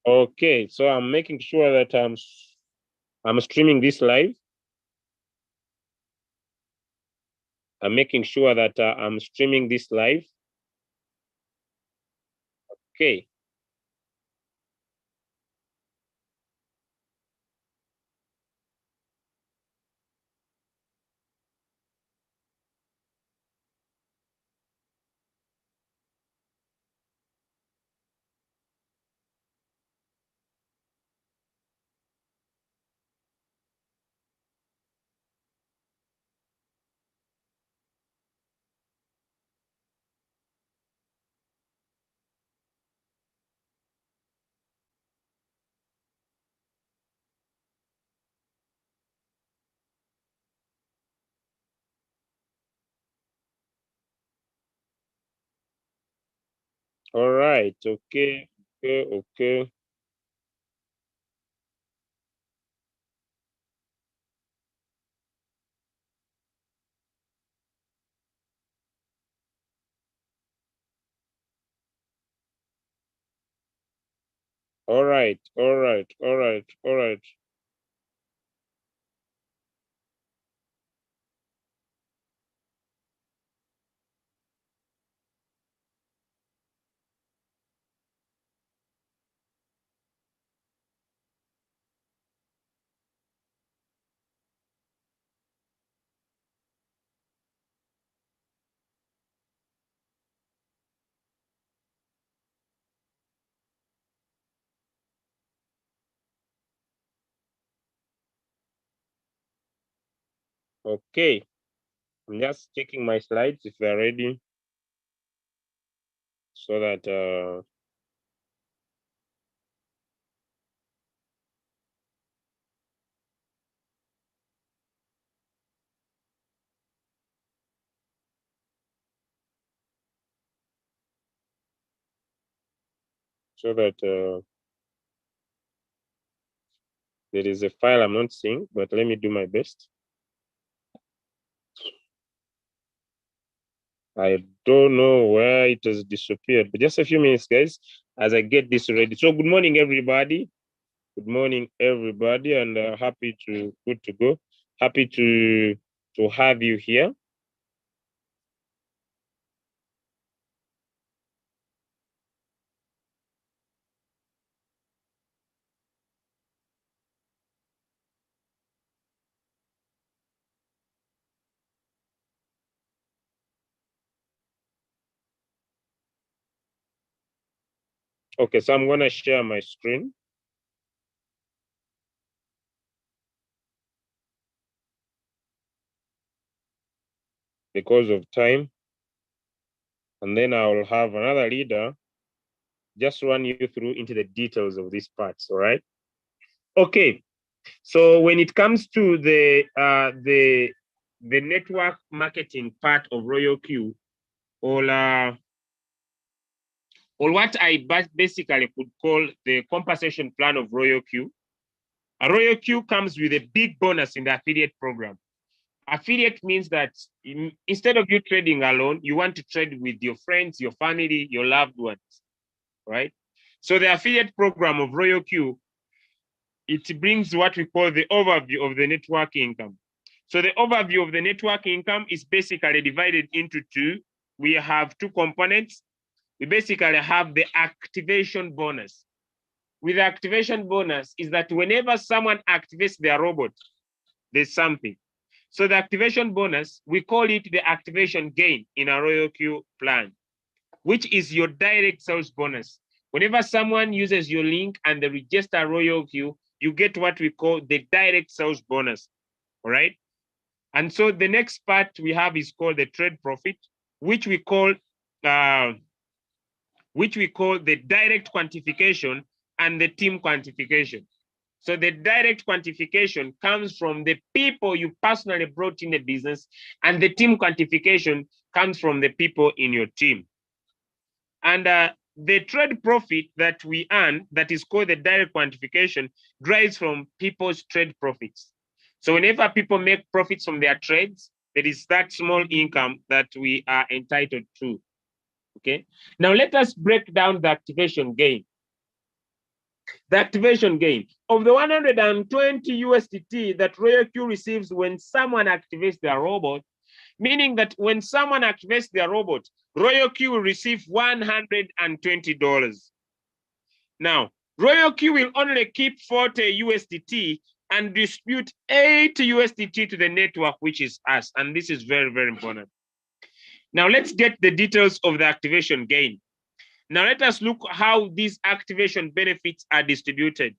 Okay, so I'm making sure that I'm streaming this live. I'm making sure that I'm streaming this live. Okay. All right. Okay. Okay. Okay. All right. All right. All right. All right. Okay. I'm just checking my slides if they're ready, so that so that there is a file I'm not seeing, but let me do my best. I don't know where it has disappeared, but just a few minutes, guys, as I get this ready. So, good morning, everybody. Good morning, everybody, and happy to good to go. Happy to have you here. Okay, so I'm gonna share my screen because of time, and then I will have another leader just run you through into the details of these parts. All right. Okay. So when it comes to the network marketing part of Royalq, or what I basically could call the compensation plan of Royalq, a Royalq comes with a big bonus in the affiliate program. Affiliate means that instead of you trading alone, you want to trade with your friends, your family, your loved ones, right? So the affiliate program of Royalq, it brings what we call the overview of the network income. So the overview of the network income is basically divided into two. We have two components. We basically have the activation bonus. With the activation bonus is that whenever someone activates their robot, there's something. So the activation bonus, we call it the activation gain in a Royalq plan, which is your direct sales bonus. Whenever someone uses your link and they register Royalq, you get what we call the direct sales bonus. All right. And so the next part we have is called the trade profit, which we call uh, the direct quantification and the team quantification. So the direct quantification comes from the people you personally brought in the business, and the team quantification comes from the people in your team. And the trade profit that we earn, that is called the direct quantification, derives from people's trade profits. So whenever people make profits from their trades, there is that small income that we are entitled to. Okay. Now let us break down the activation gain. The activation gain of the 120 USDT that Royalq receives when someone activates their robot, meaning that when someone activates their robot, Royalq will receive $120. Now, Royalq will only keep 40 USDT and distribute 80 USDT to the network, which is us. And this is very, very important. Now, let's get the details of the activation gain. Now, let us look how these activation benefits are distributed.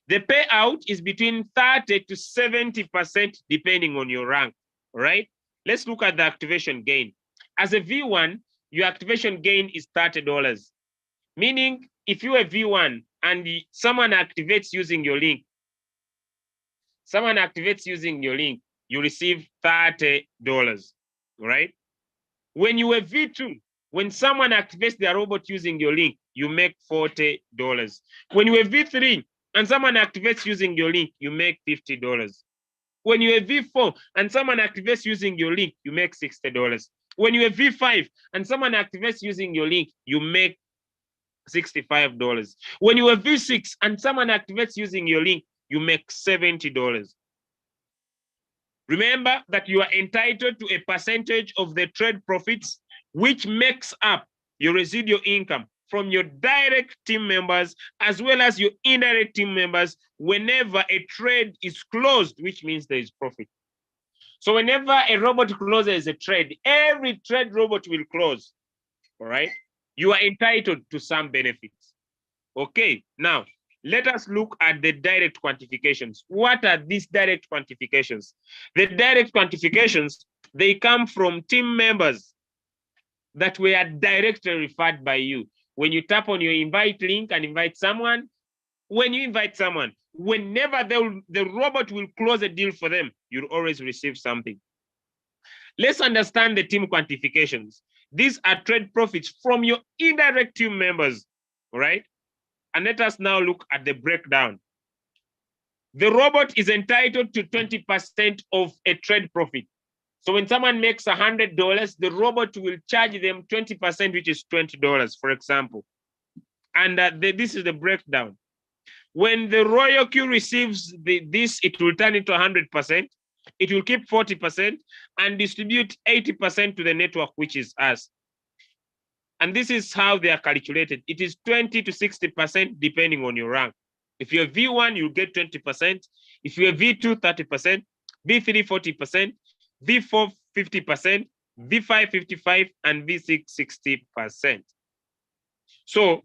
The payout is between 30 to 70% depending on your rank, all right? Let's look at the activation gain. As a V1, your activation gain is $30, meaning if you're a V1 and someone activates using your link, you receive $30, right? When you are V2, when someone activates their robot using your link, you make $40. When you are V3 and someone activates using your link, you make $50. When you are V4 and someone activates using your link, you make $60. When you are V5 and someone activates using your link, you make $65. When you are V6 and someone activates using your link, you make $70. Remember that you are entitled to a percentage of the trade profits, which makes up your residual income from your direct team members as well as your indirect team members whenever a trade is closed, which means there is profit. So whenever a robot closes a trade, every trade robot will close, all right? You are entitled to some benefits. Okay, now let us look at the direct quantifications. What are these direct quantifications? The direct quantifications, they come from team members that were directly referred by you. When you tap on your invite link and invite someone, when you invite someone, whenever the robot will close a deal for them, you'll always receive something. Let's understand the team quantifications. These are trade profits from your indirect team members, all right? And let us now look at the breakdown. The robot is entitled to 20% of a trade profit. So when someone makes $100, the robot will charge them 20%, which is $20, for example. And this is the breakdown. When the Royalq receives this, it will turn into 100%. It will keep 40% and distribute 80% to the network, which is us. And this is how they are calculated. It is 20 to 60% depending on your rank. If you're V1, you'll get 20%. If you're V2, 30%, V3, 40%, V4, 50%, V5, 55%, and V6, 60%. So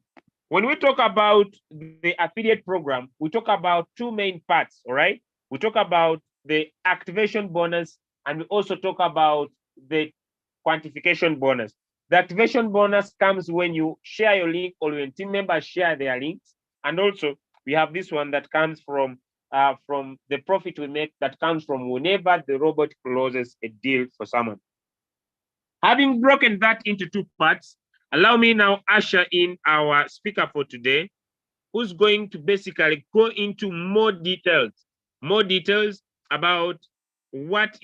when we talk about the affiliate program, we talk about two main parts, all right? We talk about the activation bonus, and we also talk about the quantification bonus. The activation bonus comes when you share your link or when team members share their links. And also we have this one that comes from the profit we make that comes from whenever the robot closes a deal for someone. Having broken that into two parts, allow me now usher in our speaker for today, who's going to basically go into more details about what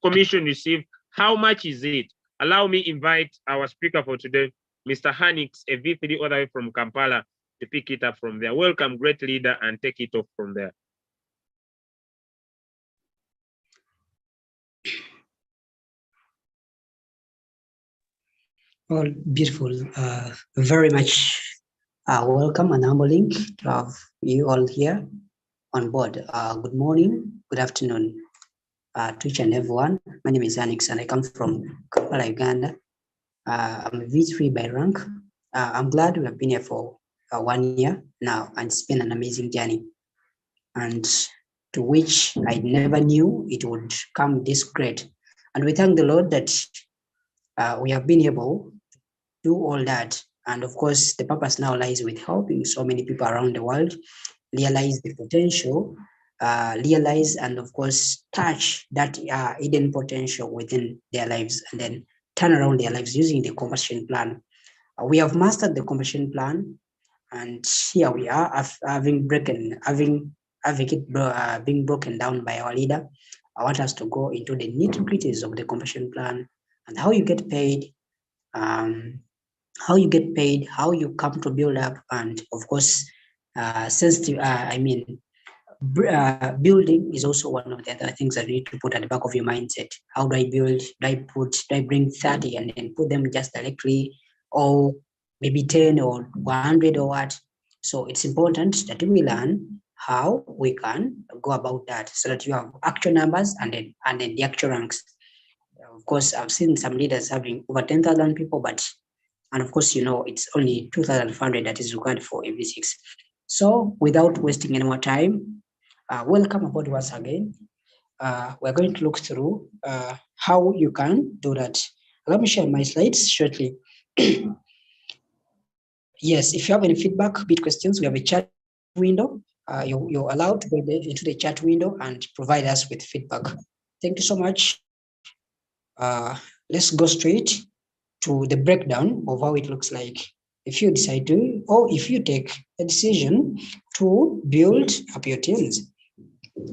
commission received, how much is it. Allow me invite our speaker for today, Mr. Hanix, a V3 all the way from Kampala, to pick it up from there. Welcome, great leader, and take it off from there. Well, beautiful. Very much welcome and humbling to have you all here on board. Good morning, good afternoon to each and everyone. My name is Anix and I come from Kampala, Uganda. I'm a V3 by rank. I'm glad we have been here for 1 year now, and it's been an amazing journey, and to which I never knew it would come this great. And we thank the Lord that we have been able to do all that. And of course, the purpose now lies with helping so many people around the world realize the potential, realize and of course touch that hidden potential within their lives, and then turn around their lives using the conversion plan. We have mastered the conversion plan, and here we are having being broken down by our leader. I want us to go into the nitty-gritties of the conversion plan and how you get paid, how you get paid, how you come to build up, and of course, sensitive. Building is also one of the other things that you need to put at the back of your mindset. How do I build? Do I bring 30 and then put them just directly, or maybe 10 or 100 or what? So it's important that we learn how we can go about that so that you have actual numbers and then the actual ranks. Of course, I've seen some leaders having over 10,000 people, but and of course, it's only 2,500 that is required for every six. So without wasting any more time, welcome aboard once again. We're going to look through how you can do that. Let me share my slides shortly. Yes, if you have any feedback, bit questions, we have a chat window. You're allowed to go into the chat window and provide us with feedback. Thank you so much. Let's go straight to the breakdown of how it looks like. If you decide to, or if you take a decision to build up your teams.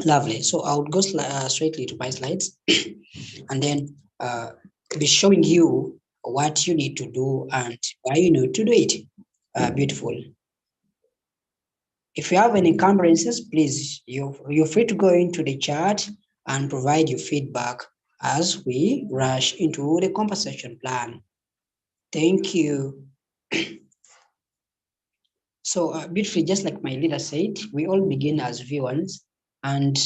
Lovely. So I would go straightly to my slides and then be showing you what you need to do and why you need to do it. Beautiful. If you have any encumbrances, please, you're free to go into the chat and provide your feedback as we rush into the compensation plan. Thank you. So, beautifully, just like my leader said, we all begin as V1s, and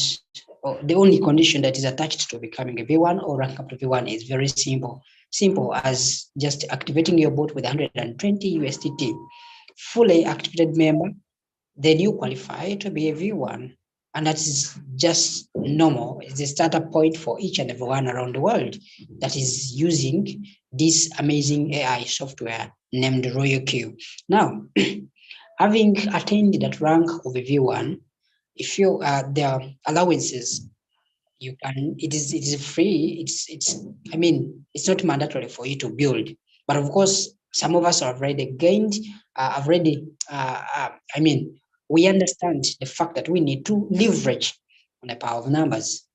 the only condition that is attached to becoming a V1 or rank up to V1 is very simple. Simple as just activating your bot with 120 USDT. Fully activated member, then you qualify to be a V1. And that is just normal. It's the startup point for each and everyone around the world that is using this amazing AI software named Royalq. Now, having attained that rank of a V1, if you there are allowances you can it is free. It's not mandatory for you to build, but of course some of us have already gained have already I mean we understand the fact that we need to leverage on the power of numbers,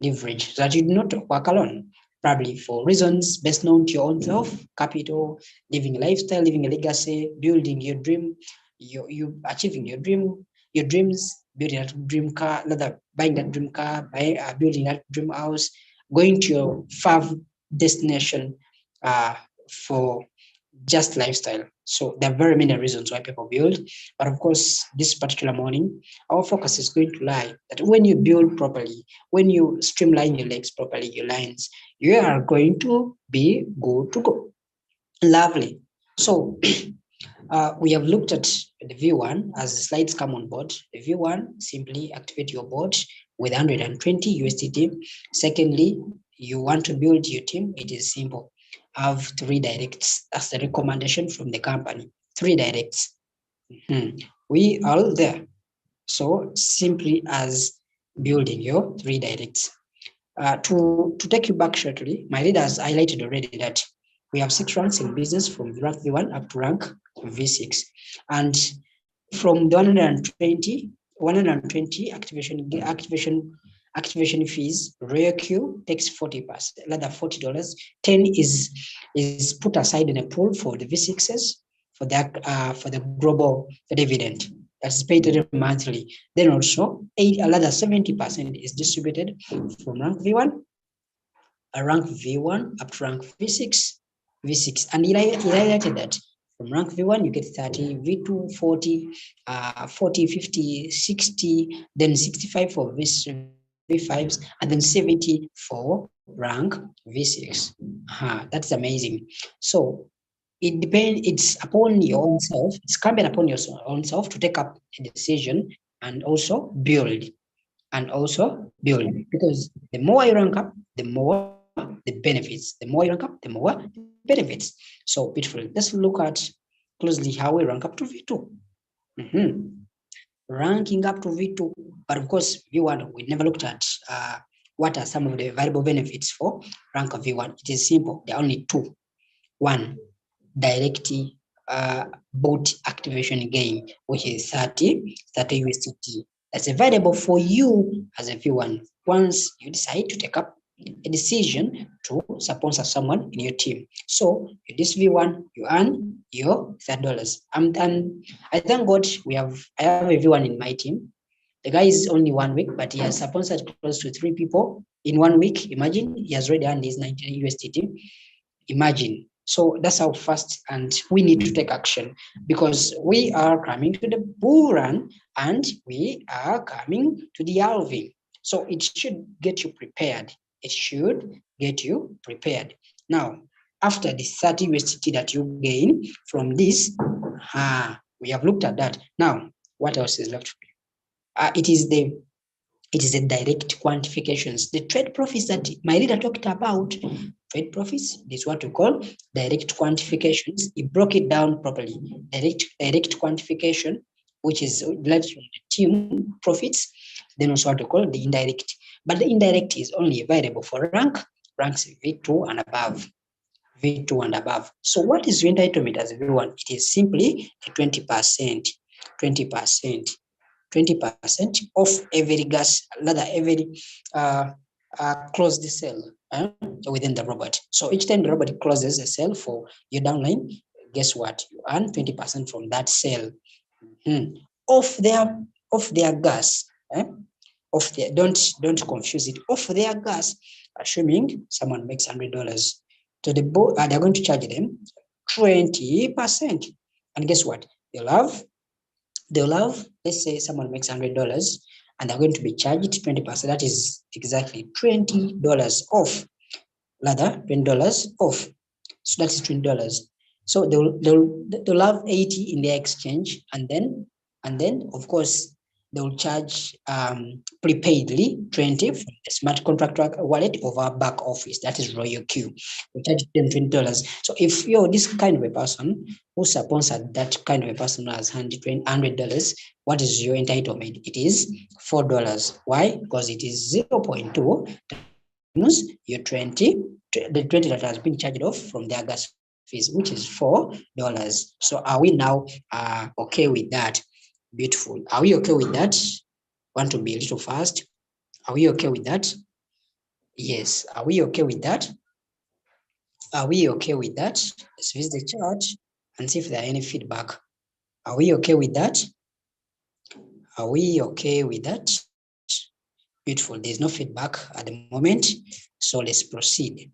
leverage so that you do not work alone, probably for reasons best known to your own self: capital, living a lifestyle, living a legacy, building your dream, you achieving your dreams, building a dream car, rather buying that dream car, building that dream house, going to your far destination for just lifestyle. So there are very many reasons why people build. But of course, this particular morning, our focus is going to lie that when you build properly, when you streamline your legs properly, your lines, you are going to be good to go. Lovely. So we have looked at the V1 as the slides come on board. The V1, simply activate your board with 120 USDT. Secondly, you want to build your team. It is simple. Have 3 directs as the recommendation from the company. 3 directs. We are there. So simply as building your 3 directs. To take you back shortly, my leader has highlighted already that we have 6 ranks in business from rank V1 up to rank V6. And from the 120 activation fees, Royalq takes 40%, rather $40. 10 is put aside in a pool for the V6s for the global dividend that's paid monthly. Then also another 70% is distributed from rank V1, rank V1 up to rank V6. And he highlighted that from rank V1 you get 30, V2 40, 40, 50, 60, then 65 for V5s, and then 70 for rank V6. That's amazing. So it's upon your own self, it's incumbent upon your own self to take up a decision and also build because the more you rank up, the more the benefits. The more you rank up, the more the benefits. So beautiful. Let's look at closely how we rank up to V2. Ranking up to V2, but of course V1 we never looked at what are some of the valuable benefits for rank of V1. It is simple. There are only two. One, direct bot activation gain, which is 30 USDT. That's available for you as a V1 once you decide to take up a decision to sponsor someone in your team. So this V1, you earn your $30. I thank God I have a V1 in my team. The guy is only 1 week, but he has sponsored close to 3 people in 1 week. Imagine he has already earned his 19 USDT. Imagine. So that's how fast, and we need to take action because we are coming to the bull run and we are coming to the halving. So it should get you prepared. It should get you prepared. Now, after the 30 USDT that you gain from this, we have looked at that. Now, what else is left for you? It is the direct quantifications, the trade profits that my leader talked about. Trade profits is what we call direct quantifications. He broke it down properly. Direct quantification, which is derived from the team profits, then also what we call the indirect. But the indirect is only available for ranks V2 and above. V2 and above. So what is your entitlement as V1? It is simply the 20%. 20% of every gas, rather every closed cell within the robot. So each time the robot closes a cell for your downline, guess what? You earn 20% from that cell. Of their gas. Don't confuse it. Of their gas, assuming someone makes $100. So they're going to charge them 20%. And guess what? They'll have, let's say someone makes $100 and they're going to be charged 20%. That is exactly $20 off. Rather, $20 off. So that is $20. So they'll have 80 in their exchange, and then of course they'll charge prepaidly 20 from the smart contract wallet over back office. That is Royalq. We charge them $20. So if you're this kind of a person who sponsored that kind of a person who has $100, what is your entitlement? It is $4. Why? Because it is 0.2 times your 20, the 20 that has been charged off from their gas fees, which is $4. So are we now okay with that? Beautiful. Are we okay with that? Want to be a little fast? Are we okay with that? Yes. Are we okay with that? Are we okay with that? Let's visit the chart and see if there are any feedback. Are we okay with that? Are we okay with that? Beautiful. There's no feedback at the moment. So let's proceed.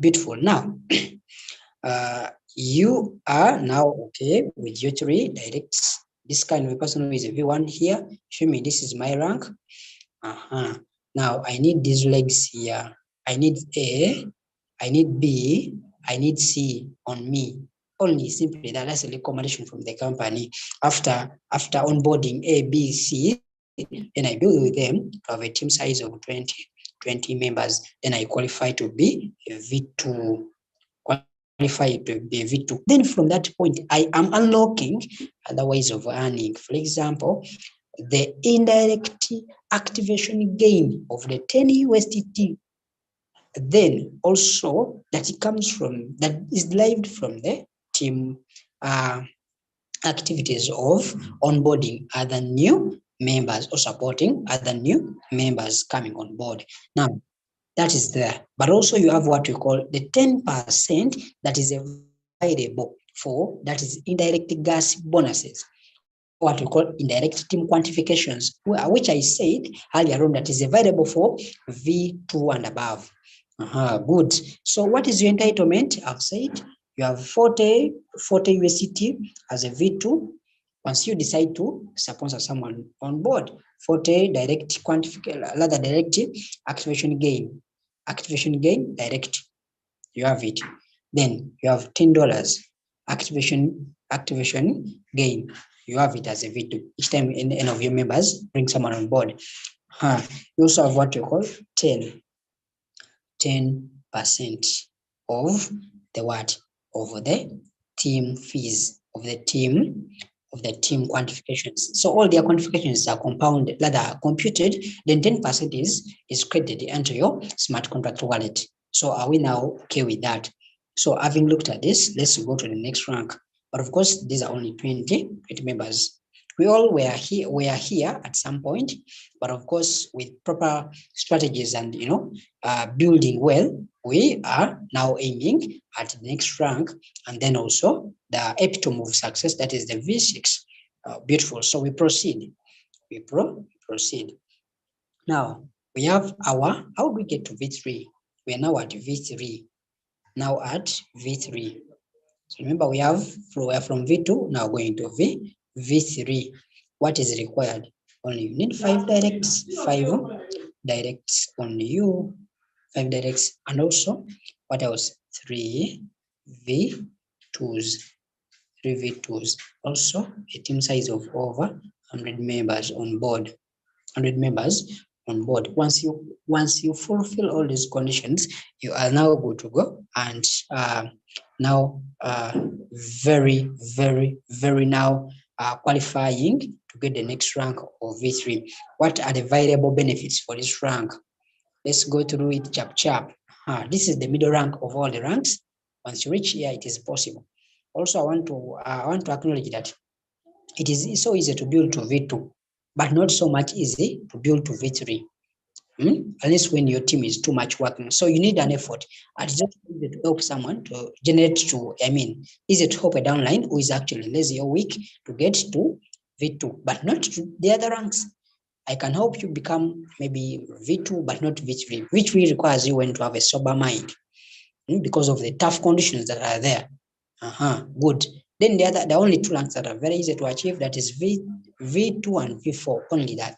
Beautiful. Now, you are now okay with your 3 directs. This kind of a person who is a V1 here, show me this is my rank. Now I need these legs here. I need A, I need B, I need C on me. Only simply that's a recommendation from the company. After onboarding A, B, C, then I build with them to have a team size of 20 members. Then I qualify to be a V2. Then from that point, I am unlocking other ways of earning. For example, the indirect activation gain of the 10 USDT. Then also that is derived from the team activities of onboarding other new members or supporting other new members coming on board. Now, that is there. But also you have what we call the 10% that is available for, that is indirect gas bonuses, what we call indirect team quantifications, which I said earlier on that is available for V2 and above. Good. So what is your entitlement? I've said you have 40 USDT as a V2. Once you decide to sponsor someone on board, 40 direct quantification, rather direct activation gain direct, you have it. Then you have $10 activation gain, you have it as a V2. Each time any of your members bring someone on board. You also have what you call 10% of the what? Of the team fees, of the team quantifications. So all their quantifications are compounded, rather computed, then 10% is credited into your smart contract wallet. So are we now okay with that? So having looked at this, let's go to the next rank. But of course, these are only 20 members. We all were here at some point, but of course, with proper strategies and building well, we are now aiming at the next rank, and then also the epitome of success, that is the V6. Beautiful. So we proceed. We proceed. Now we have our, how do we get to V3? We are now at V3. Now at V3. So remember, we are from V2 now going to V3. What is required? Only you need 5 directs, 5 directs on you, 5 directs, and also what else? 3 V2s, 3 V2s. Also a team size of over 100 members on board. 100 members on board. Once you fulfill all these conditions, you are now good to go, and now very now qualifying to get the next rank of V3. What are the variable benefits for this rank? Let's go through it chap. This is the middle rank of all the ranks. Once you reach here, it is possible. Also, I want to acknowledge that it is so easy to build to V2, but not so much easy to build to V3. Unless when your team is too much working. So you need an effort. And it's just easy to help someone to generate to, easy to help a downline who is actually lazy or weak to get to V2, but not to the other ranks. I can help you become maybe V2, but not V3. V3 requires you to have a sober mind because of the tough conditions that are there. Good. Then the only two ranks that are very easy to achieve, that is V2 and V4, only that.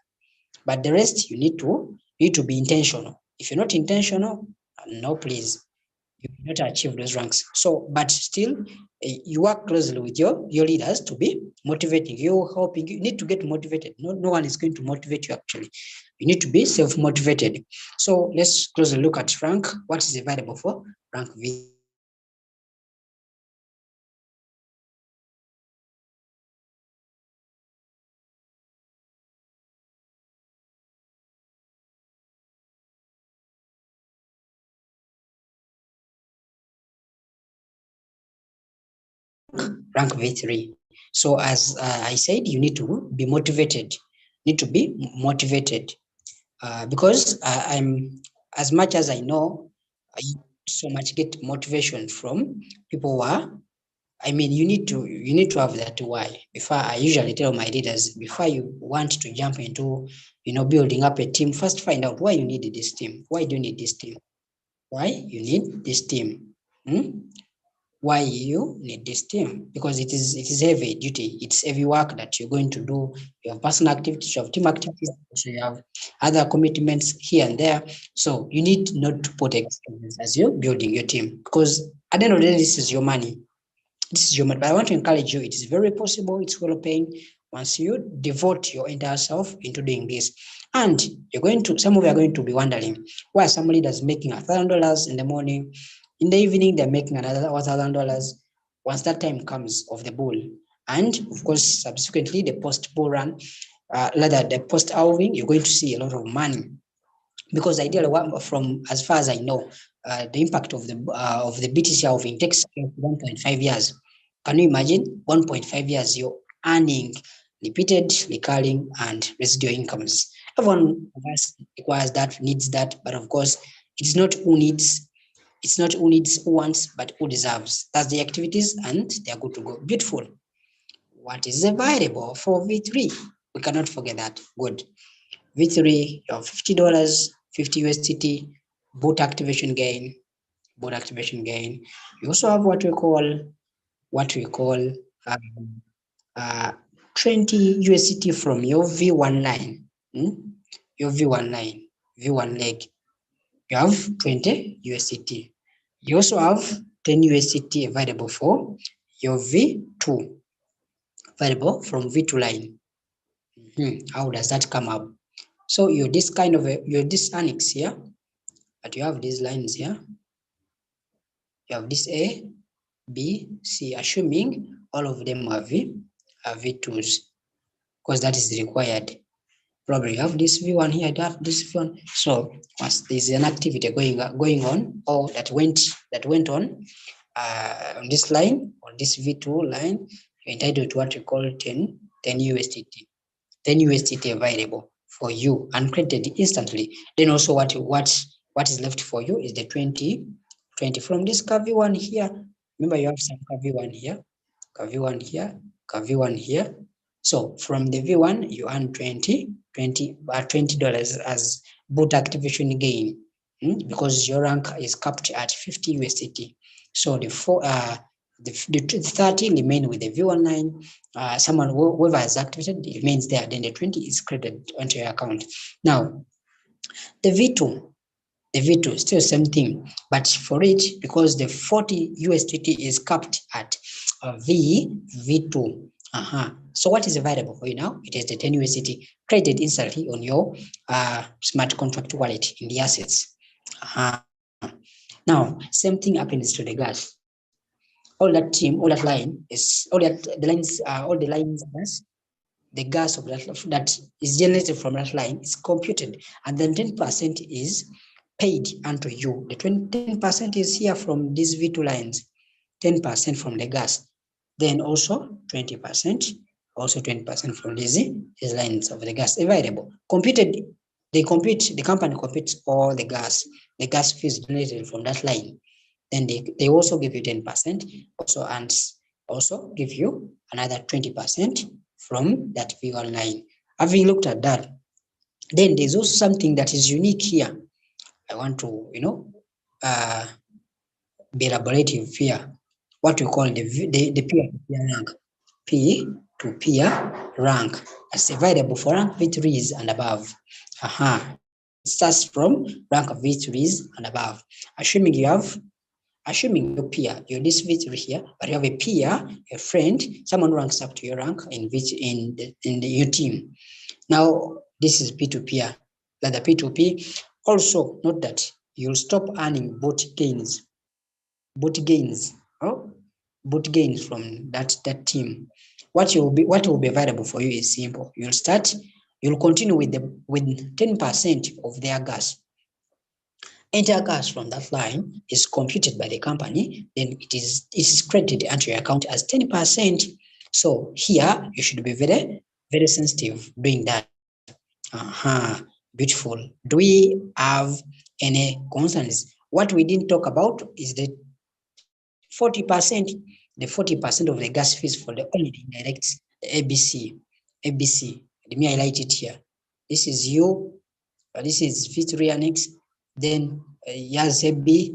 But the rest, you need to be intentional. If you're not intentional, no, please, you will not achieve those ranks. So, but still, you work closely with your leaders to be motivating you, helping you. Need to get motivated. No one is going to motivate you actually. You need to be self-motivated. So let's closely look at rank. What is available for rank V3? Rank V3. So as I said, you need to be motivated. Because I'm, as much as I know, I so much get motivation from people who are, you need to have that why. Before, I usually tell my leaders, before you want to jump into building up a team, first find out why you need this team. Why do you need this team? Why you need this team? Why you need this team? Because it is heavy duty. It's heavy work that you're going to do. You have personal activities, you have team activities, so you have other commitments here and there. So you need not to put excuses as you're building your team, because at the end of the day, this is your money. But I want to encourage you. It is very possible. It's well paying once you devote your entire self into doing this. And some of you are going to be wondering why some leaders making $1,000 in the morning, in the evening they're making another $1,000. Once that time comes of the bull, and of course subsequently the post bull run, rather the post halving, you're going to see a lot of money. Because ideally, from as far as I know, the impact of the BTC halving takes 1.5 years. Can you imagine 1.5 years you're earning repeated, recurring, and residual incomes? Everyone of us requires that, needs that, but of course, it's not who needs. It's not who needs, who wants, but who deserves. That's the activities, and they are good to go. Beautiful. What is available for V3? We cannot forget that. Good. V3, you have $50, 50 USDT, boot activation gain. You also have what we call um, uh, 20 USDT from your V1 line. Your V1 leg. You have 20 USDT. You also have 10 USDT available for your V2, available from V2 line. How does that come up? So you're this annex here, but you have these lines here. You have this A, B, C, assuming all of them are V2s, because that is required. Probably you have this V1 here, you have this V1. So once there's an activity going on, or that went on this line, on this V2 line, you're entitled to what we call 10 10 USDT, 10 USDT available for you and credited instantly. Then also what is left for you is the 20 from this curvy one here. Remember, you have some curvy one here, curvy one here, curvy one here. So from the V1, you earn $20 as boot activation gain, because your rank is capped at 50 USDT. So the 30 remain with the V1 line. Someone whoever has activated it remains there. Then the 20 is credited onto your account. Now the V2 still same thing, but for it, because the 40 USDT is capped at V2. So what is available for you now? It is the 10 USDT credited instantly on your smart contract wallet in the assets. Now, same thing happens to the gas. All that team, all that line is all the lines gas, the gas of that is generated from that line is computed, and then 10% is paid unto you. The 10% is here from these V2 lines, 10% from the gas, then also 20%, also 20% from these lines of the gas available. Computed, the company computes all the gas fees generated from that line. Then they also give you 10%, also give you another 20% from that V1 line. Having looked at that, then there's also something that is unique here. I want to, be elaborative here. What we call the peer-to-peer rank. Peer-to-peer rank. That's available for rank V3s and above. It starts from rank V3s and above. Assuming your peer, you're this V3 here, but you have a peer, a friend, someone ranks up to your rank in your team. Now, this is P2P, rather P2P. Also, note that you'll stop earning boot gains from that team. What will be available for you is simple. You'll continue with 10% of their gas. Entire gas from that line is computed by the company, then it is credited into your account as 10%. So here you should be very, very sensitive doing that. Beautiful. Do we have any concerns? What we didn't talk about is the 40%, the 40% of the gas fees for the only indirect, the ABC. Let me highlight it here. This is you, this is V3 annex, then yes, A, B,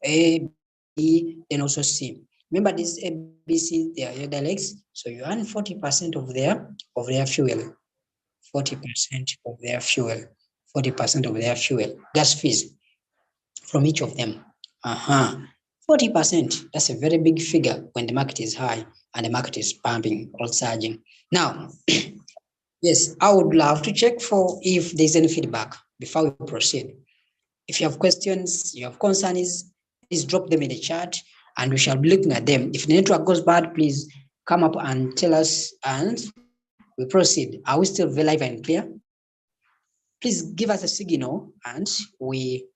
then also C. Remember this ABC, they are your dialects, so you earn 40% of their fuel. 40% of their fuel, 40% of their fuel, gas fees from each of them. 40%, that's a very big figure when the market is high and the market is pumping or surging. Now, yes, I would love to check for if there's any feedback before we proceed. If you have questions, you have concerns, please drop them in the chat and we shall be looking at them. If the network goes bad, please come up and tell us and we proceed. Are we still very live and clear? Please give us a signal and we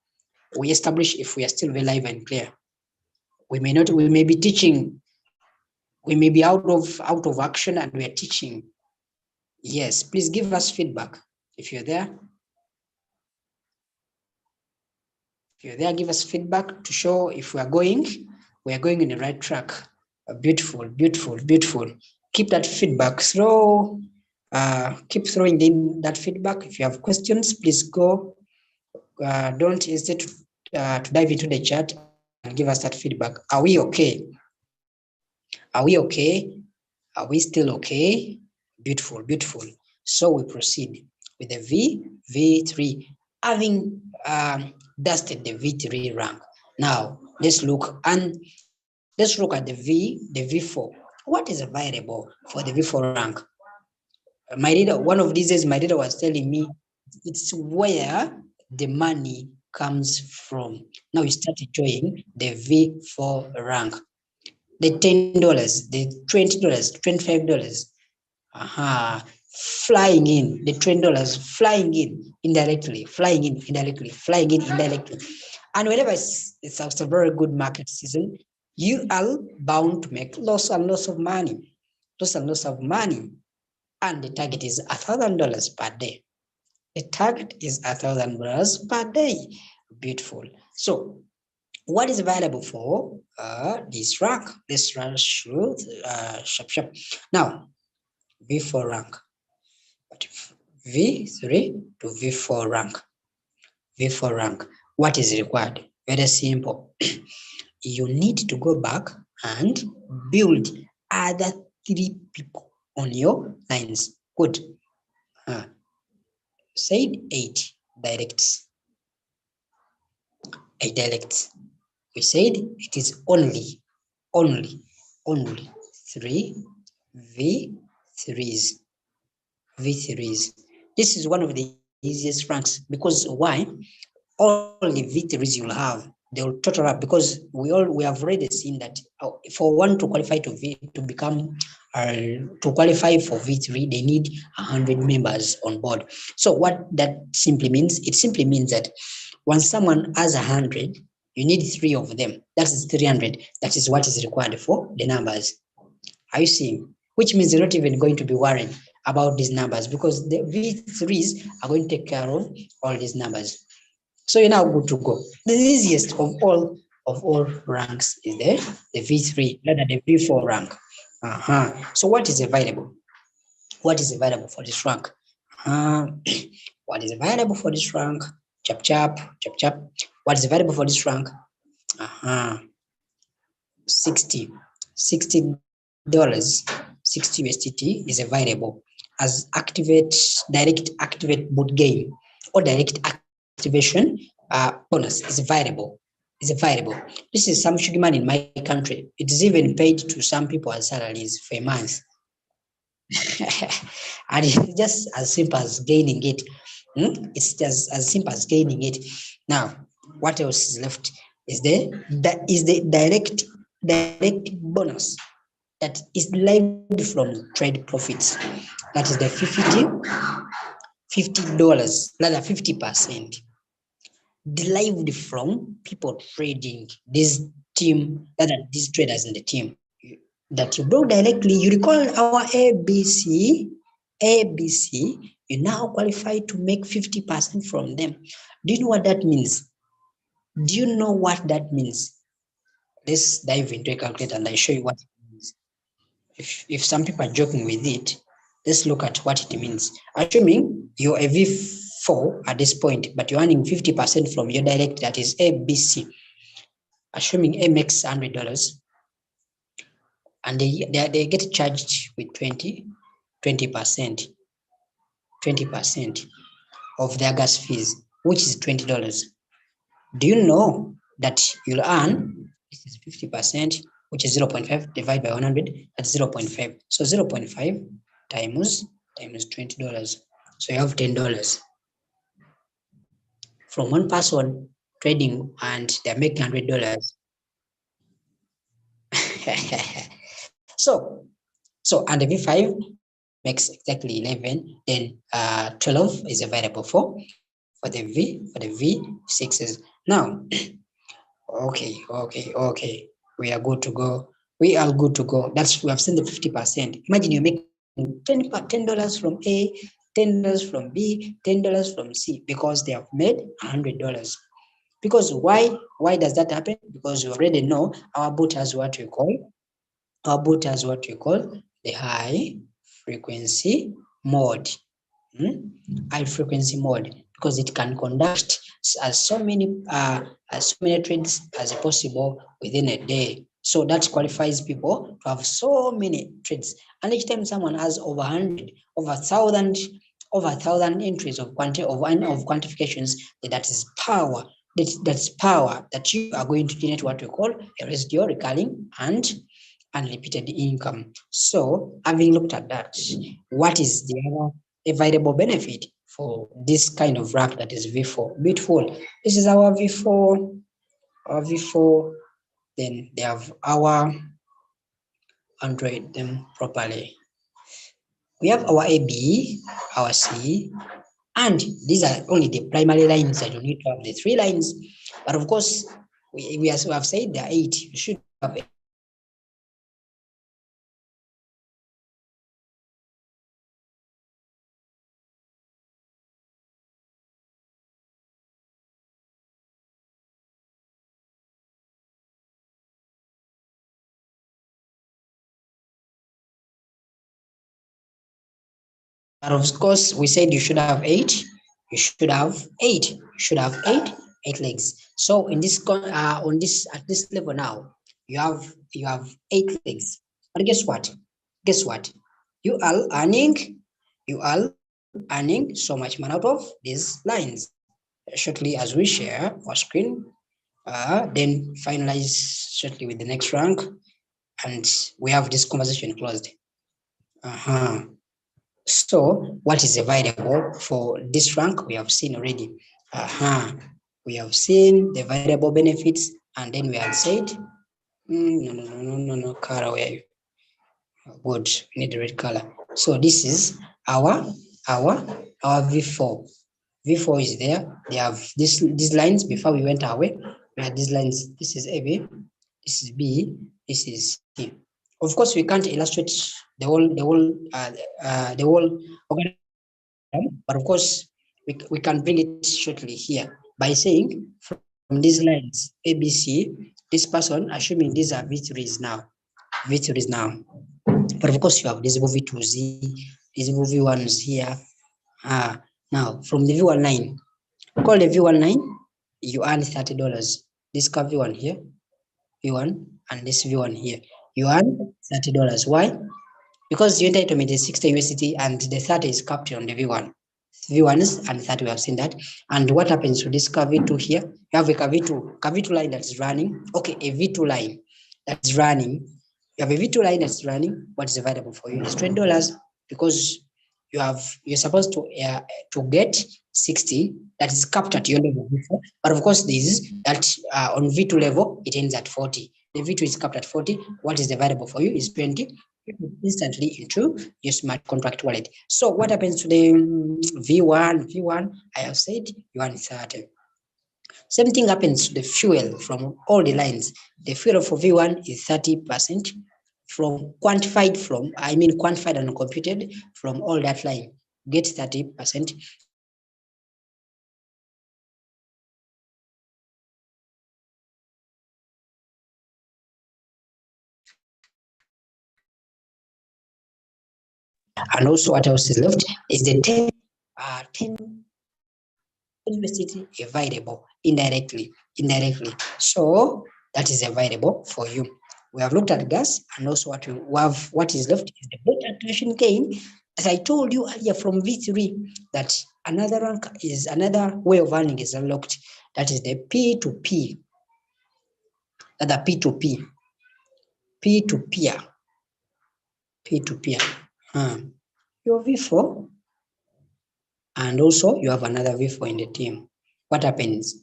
establish if we are still very live and clear. We may be teaching, we may be out of action and we are teaching. Yes, please give us feedback if you're there. If you're there, give us feedback to show if we are going in the right track. Beautiful. Keep that feedback through. Keep throwing in that feedback. If you have questions, please go. Don't hesitate to dive into the chat and give us that feedback. Are we okay? Are we okay? Are we still okay? Beautiful. So we proceed with the V3, having dusted the V3 rank. Now let's look at the V4. What is available for the V4 rank? My leader, one of these days, my leader was telling me it's where the money comes from. Now you start enjoying the V4 rank. The $10, the $20, $25, flying in, the $20 flying in indirectly. And whenever it's a very good market season, you are bound to make lots and lots of money. and the target is $1,000 per day. The target is $1,000 per day. Beautiful. So what is available for this rank? Let's run through sharp. Now, V4 rank. But V3 to V4 rank. V4 rank. What is required? Very simple. You need to go back and build other 3 people on your lines. Good. Said 8 directs. 8 directs. We said it is only 3 V3s. V3s. This is one of the easiest ranks because why? All the V3s you'll have, they will total up because we have already seen that for one to qualify to qualify for V3, they need 100 members on board. So what that simply means, it simply means that once someone has 100, you need 3 of them. That is 300. That is what is required for the numbers. Are you seeing? Which means you're not even going to be worried about these numbers because the V3s are going to take care of all these numbers. So you're now good to go. The easiest of all ranks is the V3, rather the V4 rank. So what is available? What is available for this rank? What is available for this rank? Chap. What is available for this rank? 60 $60, 60 USDT is available as direct activate boot game or direct activation bonus is available. This is some sugar money in my country. It is even paid to some people as salaries for a month. And it's just as simple as gaining it. It's just as simple as gaining it. Now, what else is left? Is the direct bonus that is derived from trade profits. That is the $50, rather 50% derived from people trading this team, rather these traders in the team that you broke directly. You recall our ABC, you now qualify to make 50% from them. Do you know what that means? Let's dive into a calculator and I show you what it means. If some people are joking with it, let's look at what it means. Assuming you're a V4 at this point, but you're earning 50% from your direct, that is ABC. Assuming A makes $100, and they get charged with 20% of their gas fees, which is $20. Do you know that you'll earn, this is 50%, which is 0.5 divided by 100, that's 0.5. So 0.5 times $20. So you have $10 from one person trading and they're making $100. So and the V5 makes exactly 11, then 12 is available for the V6s. Now, okay, we are good to go. We are good to go. That's, we have seen the 50%. Imagine you're making $10 from A, $10 from B, $10 from C, because they have made $100. Because why does that happen? Because you already know our boot has what we call the high frequency mode. High frequency mode, because it can conduct so many trades as possible within a day. So that qualifies people to have so many trades. And each time someone has over 100, over 1,000 entries of quantifications, that is power. That's power that you are going to generate what we call a residual, recurring, and unrepeated income. So having looked at that, what is the other available benefit for this kind of rack that is V4? Beautiful. This is our V4. Then they have our Android them properly. We have our AB, our C, and these are only the primary lines that you need to have, the 3 lines. But of course, we have said there are 8. You should have But of course, we said you should have eight. You should have eight. You should have eight legs. So in this on this at this level now, you have eight legs. But guess what? Guess what? You are earning so much money out of these lines. Shortly as we share our screen, then finalize shortly with the next rank, and we have this conversation closed. Uh-huh. So what is available for this rank we have seen already. Uh-huh. We have seen the variable benefits, and then we have said, no, color, where are you? Good, we need the red color. So this is our our V4. V4 is there. They have these lines before we went away. We had these lines. This is AB, this is B, this is C. Of course, we can't illustrate the whole but of course we can bring it shortly here by saying from these lines ABC, this person, assuming these are V3s now, but of course you have visible V2Z, visible V1s here. Now from the V1 line, call the V1 line, you earn $30. This V1 here, V1, and this V1 here, you earn $30. Why? Because your entitlement is 60 USDT and the 30 is captured on the V1. V1s and 30, we have seen that. And what happens to this V2 here? You have a V2 line that is running. Okay, a V2 line that's running. You have a V2 line that's running. What is available for you is $20 because you're supposed to get 60 that is capped at your level before. But of course, this is that on V2 level, it ends at 40. The V2 is capped at 40. What is available for you is 20 instantly into your smart contract wallet. So what happens to the V1? I have said you are 30. Same thing happens to the fuel from all the lines. The fuel for V1 is 30% from quantified and computed from all that line. Get 30%. And also what else is left is the fuel for V1. And also what else is left is the 10 university available indirectly. So that is available for you. We have looked at gas, and also what is left is the bot activation gain. As I told you earlier from V3, that another way of earning is unlocked. That is the P2P, that P2P, P2Peer, P2Peer. Your V4, and also you have another V4 in the team. What happens?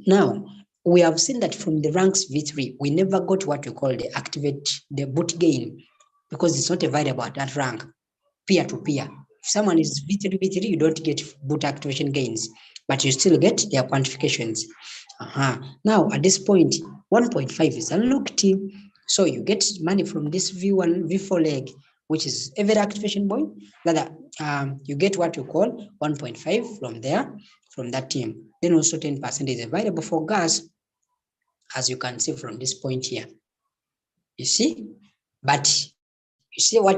Now, we have seen that from the ranks V3, we never got what we call the boot gain, because it's not available at that rank, peer-to-peer. If someone is V3, you don't get boot activation gains, but you still get their quantifications. Now, at this point, 1.5 is unlocked. So you get money from this V1, V4 leg, which is every activation point. Rather, you get what you call 1.5 from there, from that team. Then also 10% is available for gas, as you can see from this point here. You see, but you see how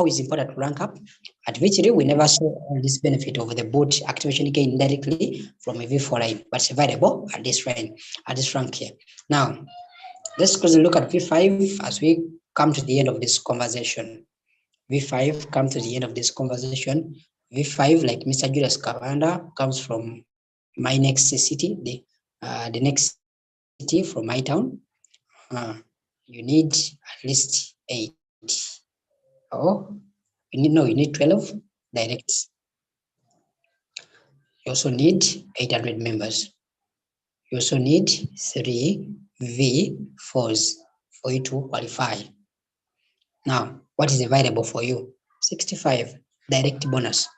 is important to rank up. At V3, we never saw all this benefit of the boot activation gain directly from a V4 line, but it's available at this rank here. Now, let's close and look at V5 as we come to the end of this conversation. V5 come to the end of this conversation. V5, like Mr. Julius Kavanda, comes from my next city, the next city from my town. You need at least 8. Oh, you need 12 directs. You also need 800 members. You also need 3 V4s for you to qualify. Now, what is available for you? 65 direct bonus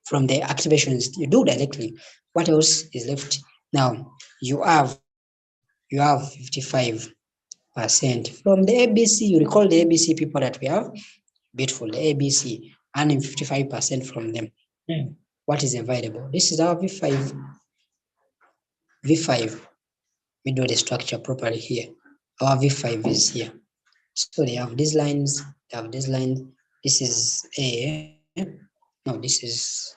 from the activations you do directly. What else is left? Now, you have 55% from the ABC. You recall the ABC people that we have? Beautiful, the ABC, earning 55% from them. What is available? This is our V5. We do the structure properly here. Our V5 is here. So they have these lines, This is A, No, this is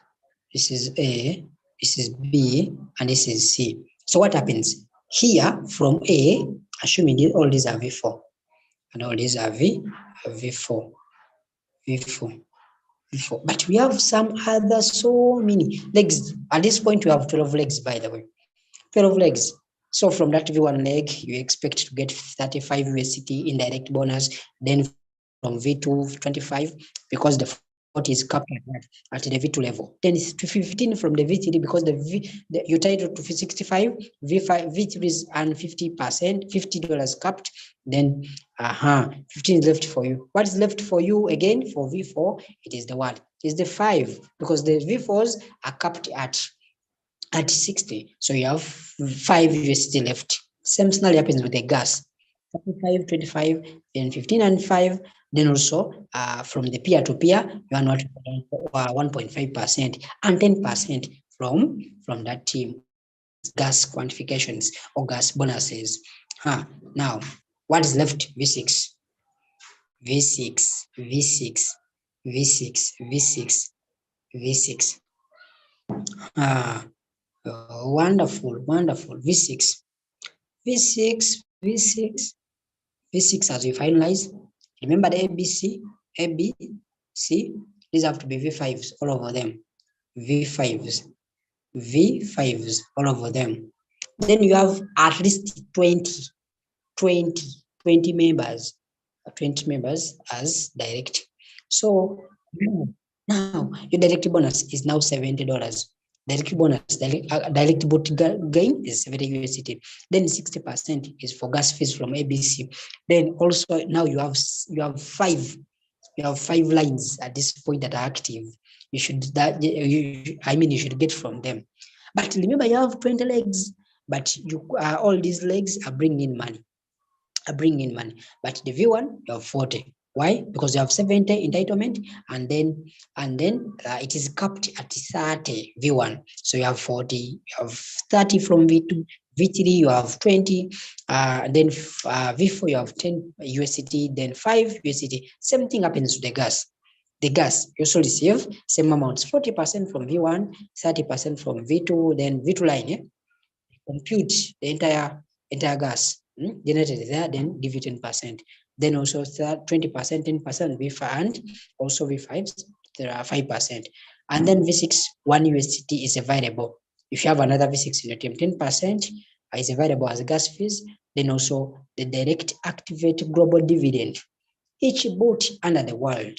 A, this is B, and this is C. So what happens here from A, assuming all these are V4, and all these are V4, V4, V4. But we have some other so many legs. At this point, we have 12 legs, by the way. 12 legs. So from that V1 leg, you expect to get 35 USDT indirect bonus. Then from V2 25, because the 40 is capped at the V2 level. Then it's to 15 from the V3 because you tied to 65. V5 V3 is earn 50%, $50 capped. Then 15 is left for you. What is left for you again for V4? It is the what? It is the 5 because the V4s are capped at 60. So you have 5 USD left. Same scenario happens with the gas. 35, 25, then 15 and 5. Then also from the peer to peer, you are not 1.5% and 10% from that team or gas quantifications or gas bonuses. Now, what is left? V6, V6, V6, V6, V6, V6. Ah, wonderful, wonderful. V6, V6, V6, V6 as we finalize. Remember the ABC, A, B, C. These have to be V5s, all over them. V5s, V5s, all over them. Then you have at least 20 members, 20 members as direct. So now your direct bonus is now $70. Direct bonus, direct boot gain is 70 USDT. Then 60% is for gas fees from ABC. Then also now you have five lines at this point that are active. You should you should get from them. But remember, you have 20 legs, but all these legs are bringing money. But the V1 you have 40. Why? Because you have 70 entitlement, and then it is capped at 30 V1. So you have 40, you have 30 from V2, V3 you have 20, then V4 you have 10 USDT, then 5 USDT. Same thing happens to the gas. The gas you also receive same amounts, 40% from V1, 30% from V2, then V2 line. Compute the entire gas generated there, then give you 10%. Then also 20%, 10% V5, and also V5s, there are 5%. And then V6, 1 USDT is available. If you have another V6 in your team, 10% is available as gas fees. Then also the direct activate global dividend. Each boot under the world,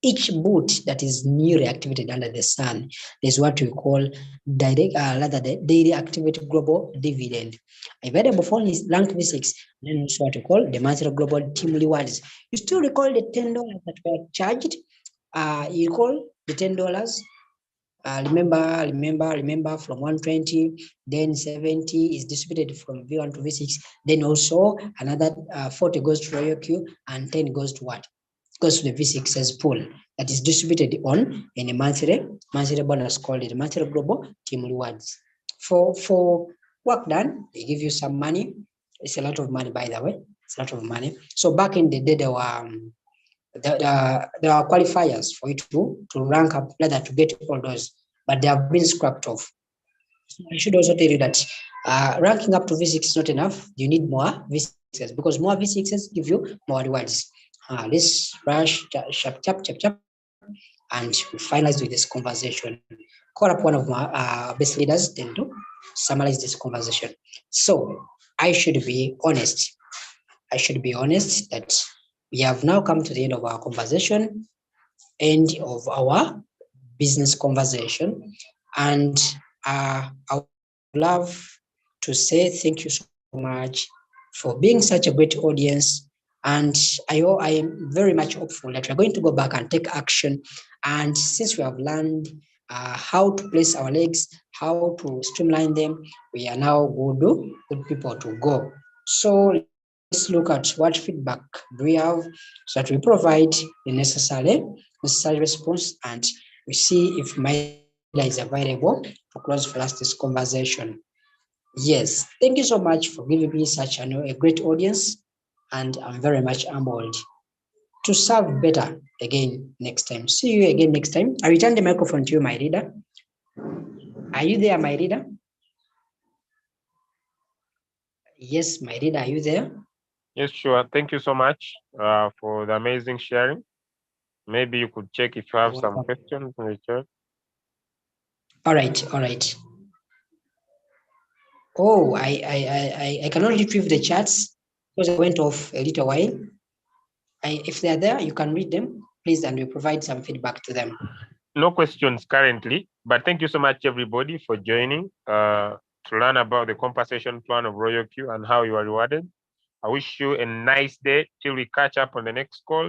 each boot that is newly activated under the sun is what we call the daily activated global dividend. Available for rank V6, then also what we call the monthly global team rewards. You still recall the $10 that were charged? You recall the $10? Remember from 120, then 70 is distributed from V1 to V6. Then also another 40 goes to Royalq and 10 goes to what? Goes to the V6's pool that is distributed on in a monthly bonus called the monthly global team rewards. For work done, they give you some money. It's a lot of money, by the way. It's a lot of money. So back in the day, there are qualifiers for you to rank up, rather to get all those, but they have been scrapped off. So I should also tell you that ranking up to V6 is not enough. You need more V6s because more V6s give you more rewards. Let's rush, chap, and we finalize with this conversation. Call up one of my best leaders, then to summarize this conversation. So I should be honest that we have now come to the end of our conversation, end of our business conversation, and I would love to say thank you so much for being such a great audience. And I am very much hopeful that we're going to go back and take action. And since we have learned how to place our legs, how to streamline them, we are now good people to go. So let's look at what feedback do we have so that we provide the necessary response, and we see if my leader is available to close for us this conversation. Yes, thank you so much for giving me such a great audience, and I'm very much humbled. to serve better again next time. See you again next time. I return the microphone to you, my leader. Are you there, my leader? Yes, my leader, are you there? Yes, sure. Thank you so much for the amazing sharing. Maybe you could check if you have some questions in the chat. All right, all right. Oh, I cannot retrieve the chats because I went off a little while. If they are there, you can read them, please, and we provide some feedback to them. No questions currently, but thank you so much, everybody, for joining to learn about the compensation plan of Royalq and how you are rewarded. I wish you a nice day till we catch up on the next call.